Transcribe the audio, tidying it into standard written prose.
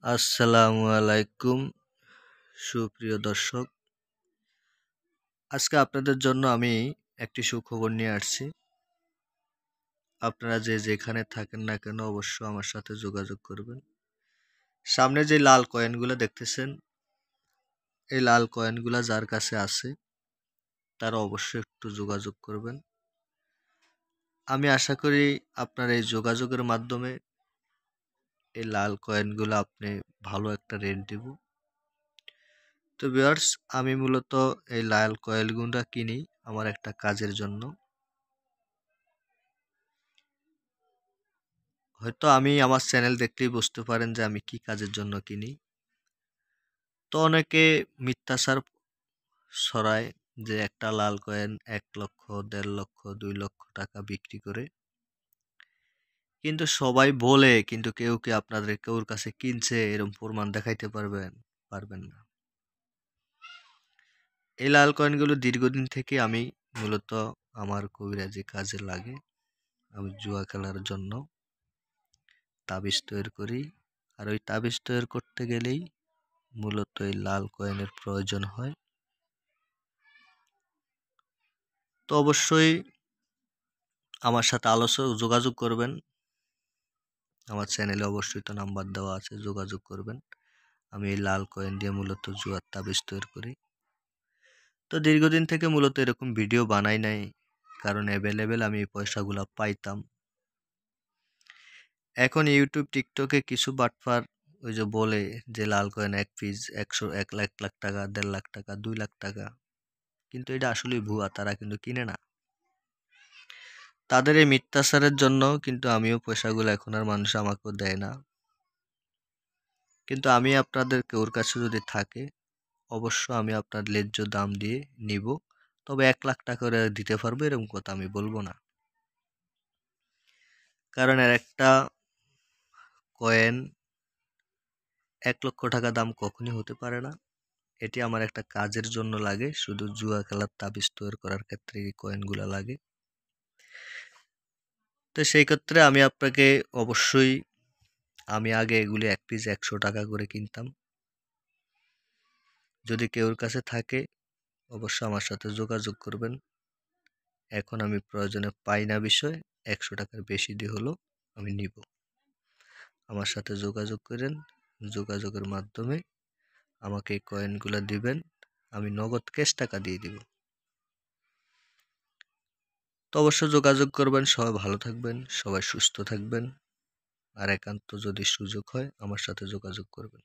আসসালামু আলাইকুম সুপ্রিয় দর্শক। আজকে আপনাদের জন্য আমি একটি সুখবর নিয়ে আসছি। আপনারা যে যেখানে থাকেন না কেন অবশ্যই আমার সাথে যোগাযোগ করবেন। সামনে যে লাল কয়েনগুলো দেখতেছেন, এই লাল কয়েনগুলো যার কাছে আছে তারা অবশ্যই একটু যোগাযোগ করবেন। আমি আশা করি আপনার এই যোগাযোগের মাধ্যমে এই লাল কয়েনগুলো আপনি ভালো একটা রেট দিব। তো ভিউয়ার্স, আমি মূলত এই লাল কয়েনগুলো কিনি আমার একটা কাজের জন্য। হয়তো আমি আমার চ্যানেল দেখলেই বুঝতে পারেন যে আমি কি কাজের জন্য কিনি। তো অনেকে মিথ্যাচার ছড়ায় যে একটা লাল কয়েন 1 লক্ষ, 1.5 লক্ষ, 2 লক্ষ টাকা বিক্রি করে। কিন্তু সবাই বলে, কিন্তু কেউ কি আপনাদের কেউর কাছে কিনছে এরকম প্রমাণ দেখাইতে পারবেন না। এই লাল কয়েনগুলো দীর্ঘদিন থেকে আমি মূলত আমার কবিরাজি কাজে লাগে। আমি জুয়া খেলার জন্য তাবিজ তৈরি করি। আর ওই তাবিজ তৈরি করতে গেলেই মূলত এই লাল কয়েনের প্রয়োজন হয়। তো অবশ্যই আমার সাথে যোগাযোগ করবেন। আমার চ্যানেলে অবশ্যই তো নাম্বার দেওয়া আছে, যোগাযোগ করবেন। আমি এই লাল কয়েন দিয়ে মূলত জুয়ার তাবিজ তৈরি করি। তো দীর্ঘদিন থেকে মূলত এরকম ভিডিও বানাই নাই, কারণ অ্যাভেলেবেল আমি এই পয়সাগুলো পাইতাম। এখন ইউটিউব টিকটকে কিছু বাটপার ওই যে বলে যে লাল কয়েন 1 পিস 1 লাখ টাকা, 1.5 লাখ টাকা, 2 লাখ টাকা, কিন্তু এটা আসলে ভুয়া, তারা কিন্তু কিনে না। তাদের এই মিথ্যাচারের জন্য কিন্তু আমিও পয়সাগুলো এখন আর মানুষ আমাকেও দেয় না। কিন্তু আমি আপনাদের কেউর কাছে যদি থাকে অবশ্য আমি আপনার ন্যায্য দাম দিয়ে নিব। তবে 1 লাখ টাকা করে দিতে পারবো এরকম কথা আমি বলবো না। কারণ এর একটা কয়েন 1 লক্ষ টাকা দাম কখনই হতে পারে না। এটি আমার একটা কাজের জন্য লাগে, শুধু জুয়া খেলার তাবিজ তৈরি করার ক্ষেত্রে এই কয়েনগুলো লাগে। তো সেই ক্ষেত্রে আমি আপনাকে অবশ্যই, আমি আগে এগুলি 1 পিস 100 টাকা করে কিনতাম। যদি কেউর কাছে থাকে অবশ্যই আমার সাথে যোগাযোগ করবেন। এখন আমি প্রয়োজনে পাই না বিষয় 100 টাকার বেশি দিয়ে হলো আমি নিব। আমার সাথে যোগাযোগ করেন, যোগাযোগের মাধ্যমে আমাকে এই কয়েনগুলো দিবেন, আমি নগদ ক্যাশ টাকা দিয়ে দিব। তো অবশ্যই যোগাযোগ করবেন। সবাই ভালো থাকবেন, সবাই সুস্থ থাকবেন। আর একান্ত যদি সুযোগ হয় আমার সাথে যোগাযোগ করবেন।